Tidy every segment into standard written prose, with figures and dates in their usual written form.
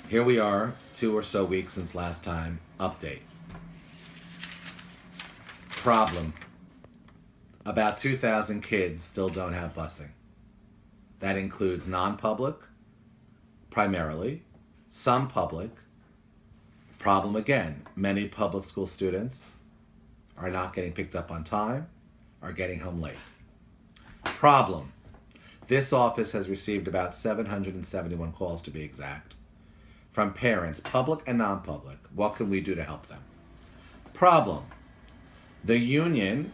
Here we are, 2 or so weeks since last time. Update. Problem. About 2,000 kids still don't have busing. That includes non-public, primarily, some public. Problem again, many public school students are not getting picked up on time, are getting home late. Problem. This office has received about 771 calls to be exact, from parents, public and non-public. What can we do to help them? Problem. The union,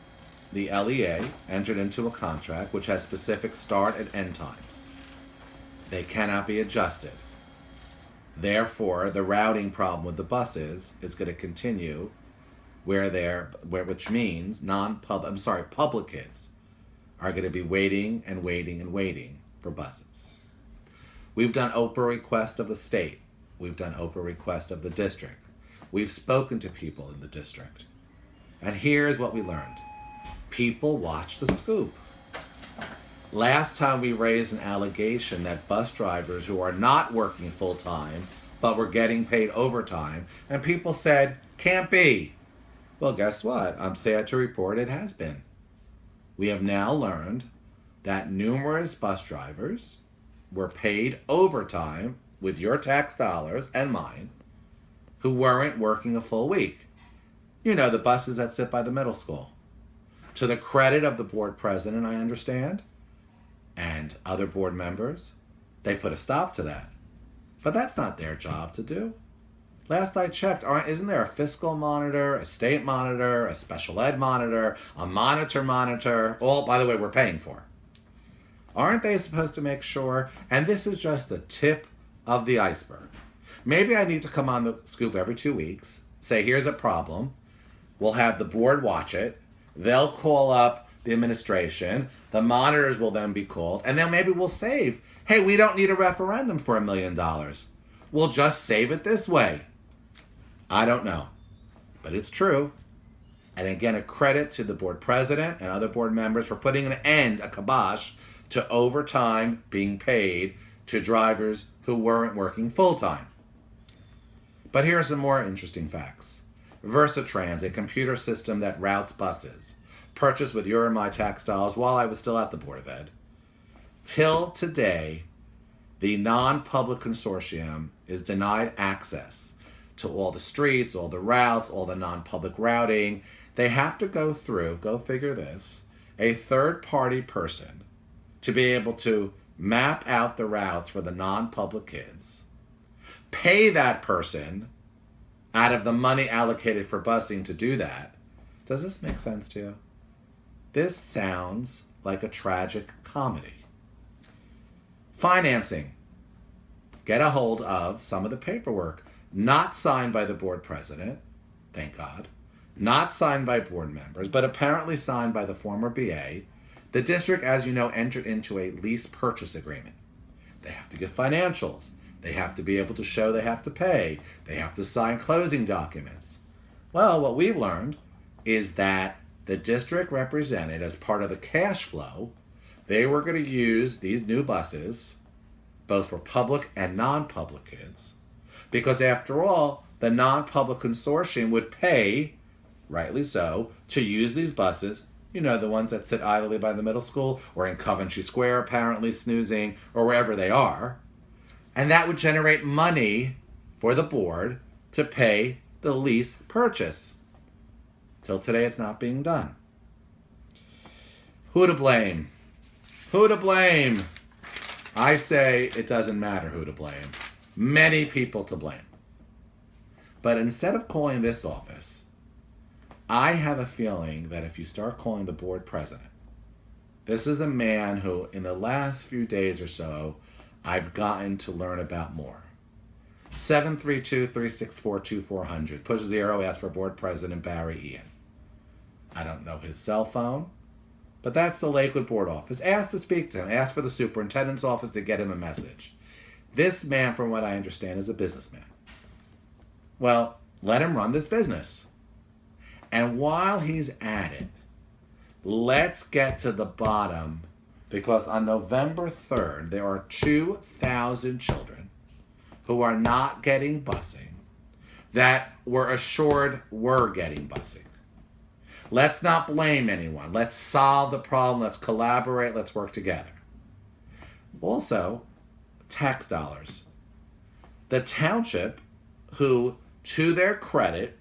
the LEA, entered into a contract which has specific start and end times. They cannot be adjusted. Therefore, the routing problem with the buses is going to continue which means public kids are going to be waiting and waiting and waiting for buses. We've done Oprah request of the state. We've done Oprah request of the district. We've spoken to people in the district. And here's what we learned. People watch the scoop. Last time we raised an allegation that bus drivers who are not working full time but were getting paid overtime, and people said, can't be. Well, guess what? I'm sad to report it has been. We have now learned that numerous bus drivers were paid overtime with your tax dollars and mine who weren't working a full week. You know, the buses that sit by the middle school. To the credit of the board president, I understand, and other board members, they put a stop to that. But that's not their job to do. Last I checked, isn't there a fiscal monitor, a state monitor, a special ed monitor, a monitor, all, by the way, we're paying for? Aren't they supposed to make sure? And this is just the tip of the iceberg. Maybe I need to come on the scoop every 2 weeks, say, here's a problem. We'll have the board watch it. They'll call up the administration. The monitors will then be called. And then maybe we'll save. Hey, we don't need a referendum for $1 million. We'll just save it this way. I don't know. But it's true. And again, a credit to the board president and other board members for putting an end, a kibosh, to overtime being paid to drivers who weren't working full-time. But here are some more interesting facts. Versatrans, a computer system that routes buses, purchased with your and my tax dollars while I was still at the Board of Ed. Till today, the non-public consortium is denied access to all the streets, all the routes, all the non-public routing. They have to go through, go figure this, a third-party person to be able to map out the routes for the non-public kids, pay that person out of the money allocated for busing to do that. Does this make sense to you? This sounds like a tragic comedy. Financing. Get a hold of some of the paperwork, not signed by the board president, thank God, not signed by board members, but apparently signed by the former BA. The district, as you know, entered into a lease purchase agreement. They have to give financials. They have to be able to show they have to pay. They have to sign closing documents. Well, what we've learned is that the district represented, as part of the cash flow, they were going to use these new buses, both for public and non-public kids, because after all, the non-public consortium would pay, rightly so, to use these buses. You know, the ones that sit idly by the middle school or in Coventry Square apparently snoozing or wherever they are. And that would generate money for the board to pay the lease purchase. Till today, it's not being done. Who to blame? Who to blame? I say it doesn't matter who to blame. Many people to blame. But instead of calling this office, I have a feeling that if you start calling the board president, this is a man who, in the last few days or so, I've gotten to learn about more. 732-364-2400. Push 0, ask for board president Barry Ian. I don't know his cell phone, but that's the Lakewood board office. Ask to speak to him. Ask for the superintendent's office to get him a message. This man, from what I understand, is a businessman. Well, let him run this business. And while he's at it, let's get to the bottom, because on November 3rd, there are 2,000 children who are not getting busing that were assured were getting busing. Let's not blame anyone. Let's solve the problem. Let's collaborate. Let's work together. Also, tax dollars. The township, who, to their credit,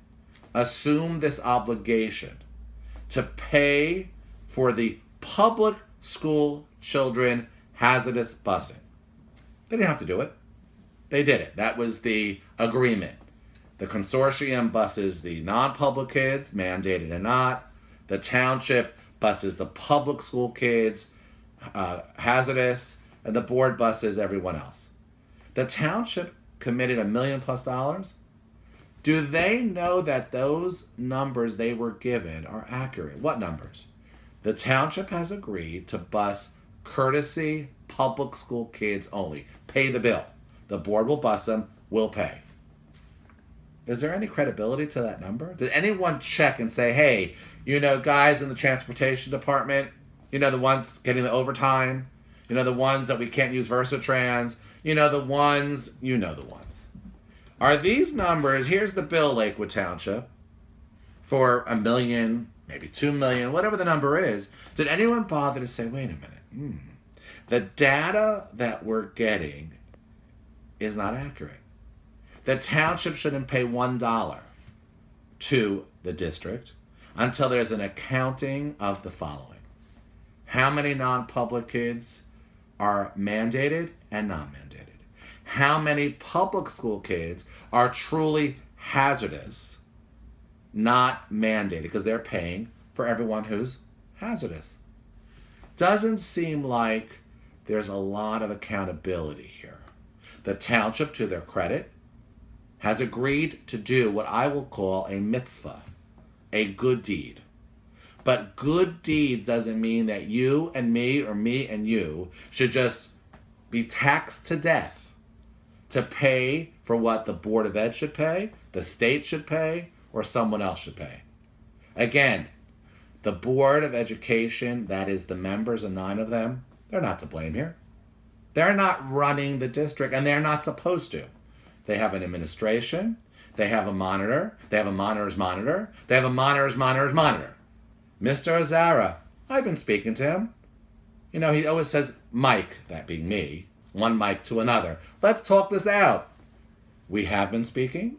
assumed this obligation to pay for the public school children hazardous busing. They didn't have to do it. They did it. That was the agreement. The consortium buses the non-public kids, mandated or not. The township buses the public school kids, hazardous, and the board buses everyone else. The township committed $1 million+ dollars. Do they know that those numbers they were given are accurate? What numbers? The township has agreed to bus courtesy public school kids only. Pay the bill. The board will bus them, we'll pay. Is there any credibility to that number? Did anyone check and say, hey, guys in the transportation department, the ones getting the overtime, the ones that we can't use Versatrans, the ones. Are these numbers, here's the bill, Lakewood Township, for $1 million, maybe $2 million, whatever the number is. Did anyone bother to say, wait a minute, the data that we're getting is not accurate. The township shouldn't pay $1 to the district until there's an accounting of the following. How many non-public kids are mandated and non-mandated? How many public school kids are truly hazardous, not mandated, because they're paying for everyone who's hazardous? Doesn't seem like there's a lot of accountability here. The township, to their credit, has agreed to do what I will call a mitzvah, a good deed. But good deeds doesn't mean that you and me or me and you should just be taxed to death to pay for what the Board of Ed should pay, the state should pay, or someone else should pay. Again, the Board of Education, that is the members, and 9 of them, they're not to blame here. They're not running the district, and they're not supposed to. They have an administration, they have a monitor, they have a monitor's monitor, they have a monitor's monitor's monitor. Mr. Azara, I've been speaking to him. He always says, Mike, that being me, one mic to another. Let's talk this out. We have been speaking.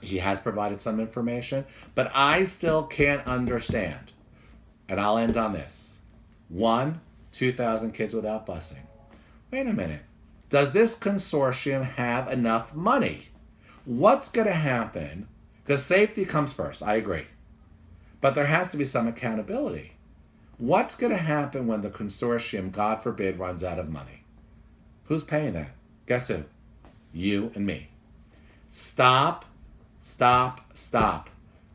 He has provided some information, but I still can't understand. And I'll end on this. 2,000 kids without busing. Wait a minute. Does this consortium have enough money? What's going to happen? Because safety comes first, I agree. But there has to be some accountability. What's going to happen when the consortium, God forbid, runs out of money? Who's paying that? Guess who? You and me. Stop.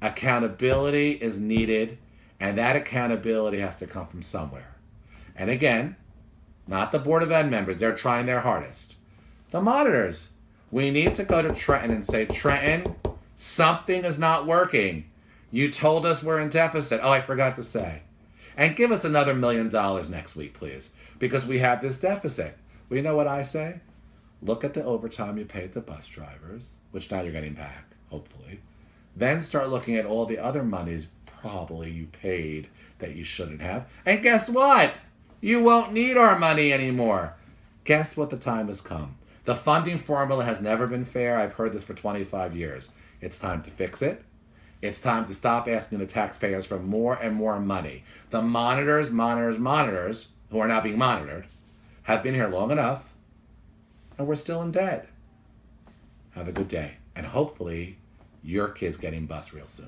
Accountability is needed, and that accountability has to come from somewhere. And again, not the Board of Ed members. They're trying their hardest. The monitors. We need to go to Trenton and say, Trenton, something is not working. You told us we're in deficit. Oh, I forgot to say. And give us another $1 million next week, please, because we have this deficit. Well, you know what I say? Look at the overtime you paid the bus drivers, which now you're getting back, hopefully. Then start looking at all the other monies probably you paid that you shouldn't have. And guess what? You won't need our money anymore. Guess what the time has come? The funding formula has never been fair. I've heard this for 25 years. It's time to fix it. It's time to stop asking the taxpayers for more and more money. The monitors, who are now being monitored, have been here long enough, and we're still in debt. Have a good day. And hopefully, your kid's getting bused real soon.